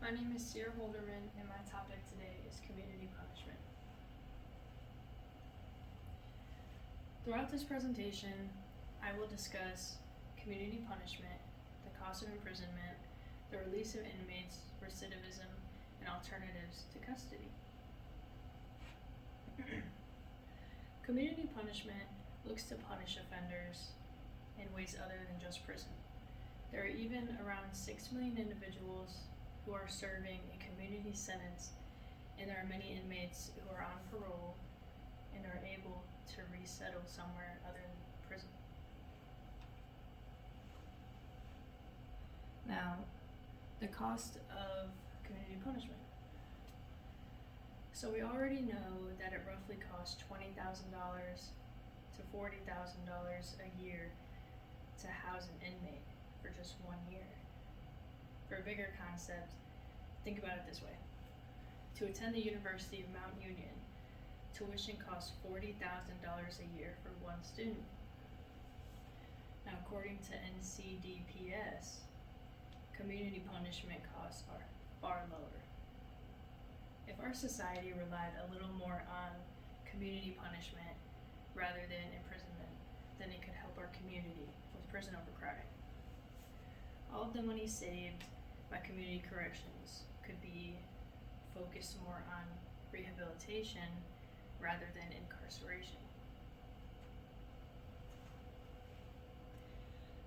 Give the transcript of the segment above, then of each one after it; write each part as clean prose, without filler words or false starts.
My name is Sierra Holderman, and my topic today is community punishment. Throughout this presentation, I will discuss community punishment, the cost of imprisonment, the release of inmates, recidivism, and alternatives to custody. Community punishment looks to punish offenders in ways other than just prison. There are even around 6 million individuals who are serving a community sentence, and there are many inmates who are on parole and are able to resettle somewhere other than prison. Now, the cost of community punishment. So we already know that it roughly costs $20,000 to $40,000 a year to house an inmate for just 1 year. For a bigger concept, think about it this way. To attend the University of Mount Union, tuition costs $40,000 a year for one student. Now, according to NCDPS, community punishment costs are far lower. If our society relied a little more on community punishment rather than imprisonment, then it could help our community with prison overcrowding. All of the money saved by community corrections could be focused more on rehabilitation rather than incarceration.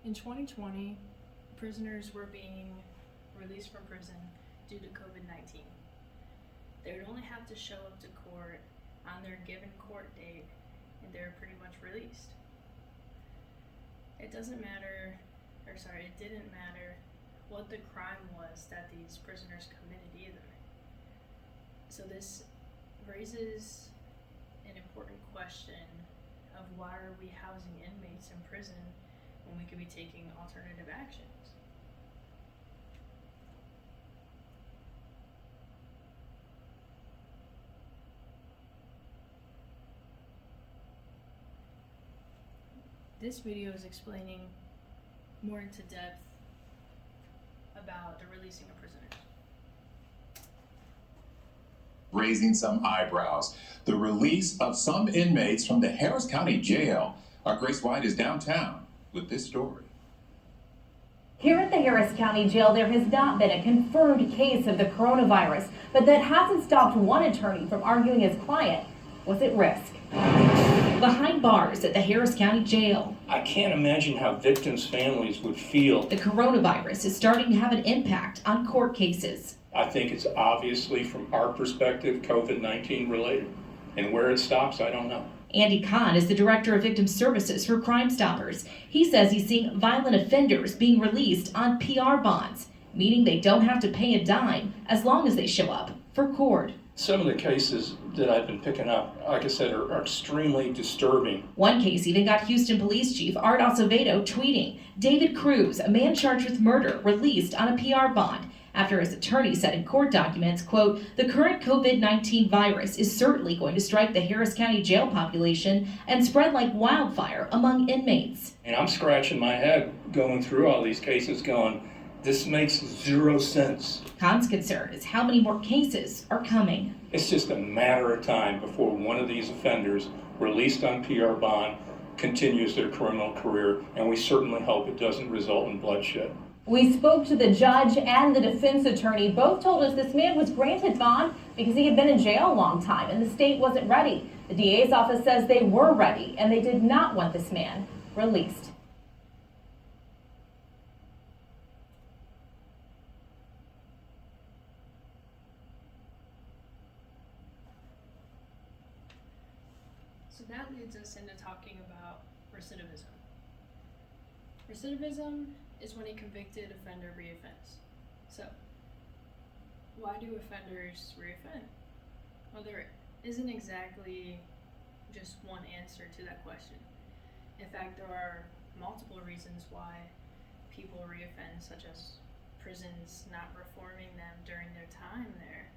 In 2020, prisoners were being released from prison due to COVID-19. They would only have to show up to court on their given court date, and they were pretty much released. It didn't matter what the crime was that these prisoners committed either. So this raises an important question of why are we housing inmates in prison when we could be taking alternative actions? This video is explaining more into depth about the releasing of prisoners. Raising some eyebrows. The release of some inmates from the Harris County Jail. Our Grace White is downtown with this story. Here at the Harris County Jail, there has not been a confirmed case of the coronavirus, but that hasn't stopped one attorney from arguing his client was at risk. Behind bars at the Harris County Jail. I can't imagine how victims' families would feel. The coronavirus is starting to have an impact on court cases. I think it's obviously, from our perspective, COVID-19 related. And where it stops, I don't know. Andy Kahn is the director of victim services for Crime Stoppers. He says he's seeing violent offenders being released on PR bonds, meaning they don't have to pay a dime as long as they show up for court. Some of the cases that I've been picking up, like I said, are extremely disturbing. One case even got Houston Police Chief Art Acevedo tweeting, David Cruz, a man charged with murder, released on a PR bond after his attorney said in court documents, quote, the current COVID-19 virus is certainly going to strike the Harris County jail population and spread like wildfire among inmates. And I'm scratching my head going through all these cases going, this makes zero sense. Khan's concern is how many more cases are coming. It's just a matter of time before one of these offenders released on PR bond continues their criminal career, and we certainly hope it doesn't result in bloodshed. We spoke to the judge and the defense attorney. Both told us this man was granted bond because he had been in jail a long time and the state wasn't ready. The DA's office says they were ready and they did not want this man released. So that leads us into talking about recidivism. Recidivism is when a convicted offender reoffends. So, why do offenders reoffend? Well, there isn't exactly just one answer to that question. In fact, there are multiple reasons why people reoffend, such as prisons not reforming them during their time there.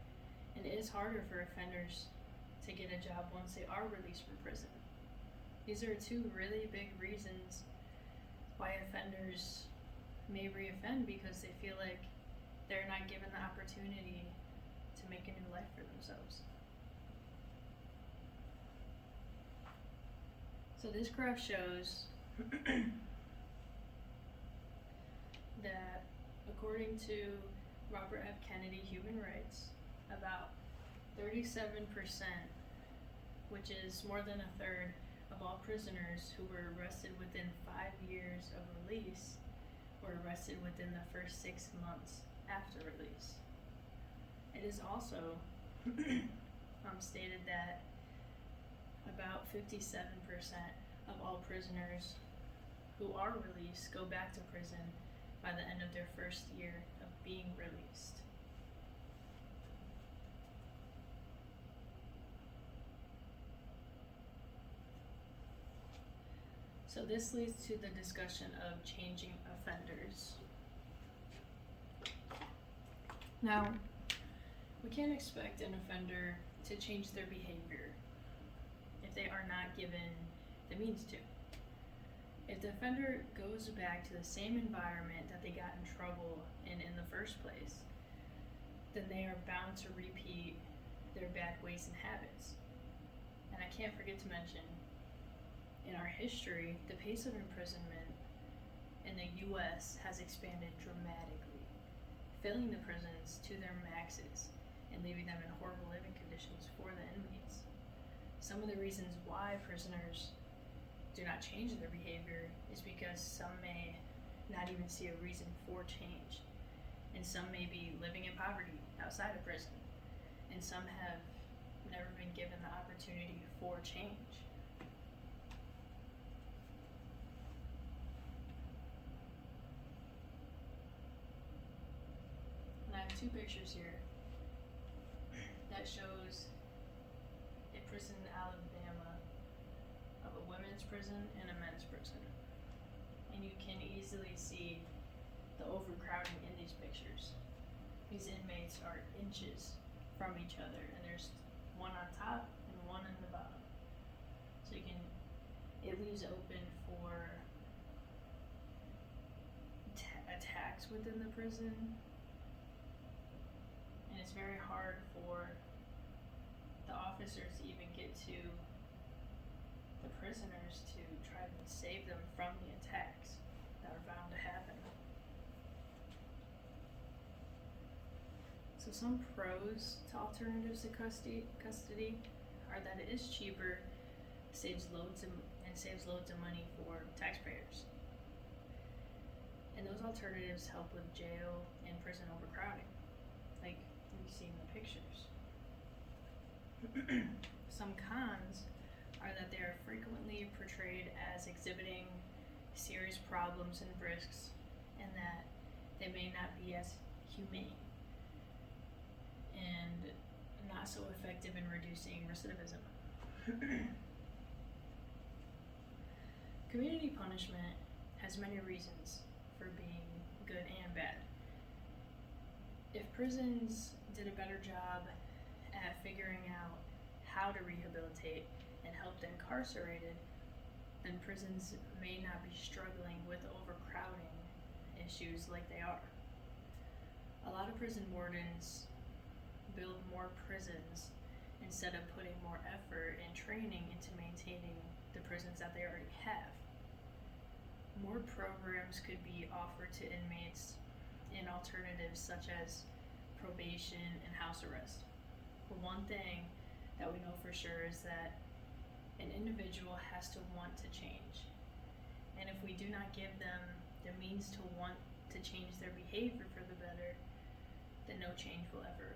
And it is harder for offenders to get a job once they are released from prison. These are two really big reasons why offenders may reoffend, because they feel like they're not given the opportunity to make a new life for themselves. So this graph shows that according to Robert F. Kennedy Human Rights, about 37%, which is more than a third of all prisoners who were arrested within 5 years of release, were arrested within the first 6 months after release. It is also stated that about 57% of all prisoners who are released go back to prison by the end of their first year of being released. So this leads to the discussion of changing offenders. Now, we can't expect an offender to change their behavior if they are not given the means to. If the offender goes back to the same environment that they got in trouble in the first place, then they are bound to repeat their bad ways and habits. And I can't forget to mention, in our history, the pace of imprisonment in the US has expanded dramatically, filling the prisons to their maxes and leaving them in horrible living conditions for the inmates. Some of the reasons why prisoners do not change their behavior is because some may not even see a reason for change, and some may be living in poverty outside of prison, and some have never been given the opportunity for change. And I have two pictures here that shows a prison in Alabama of a women's prison and a men's prison. And you can easily see the overcrowding in these pictures. These inmates are inches from each other, and there's one on top and one in the bottom. So it leaves open for attacks within the prison, and it's very hard for the officers to even get to the prisoners to try to save them from the attacks that are bound to happen. So some pros to alternatives to custody are that it is cheaper, saves loads of money for taxpayers. And those alternatives help with jail and prison overcrowding, like we see in the pictures. Some cons are that they are frequently portrayed as exhibiting serious problems and risks, and that they may not be as humane and not so effective in reducing recidivism. Community punishment has many reasons for being good and bad. If prisons did a better job at figuring out how to rehabilitate and help the incarcerated, then prisons may not be struggling with overcrowding issues like they are. A lot of prison wardens build more prisons instead of putting more effort and training into maintaining the prisons that they already have. More programs could be offered to inmates in alternatives such as probation and house arrest. But one thing that we know for sure is that an individual has to want to change. And if we do not give them the means to want to change their behavior for the better, then no change will ever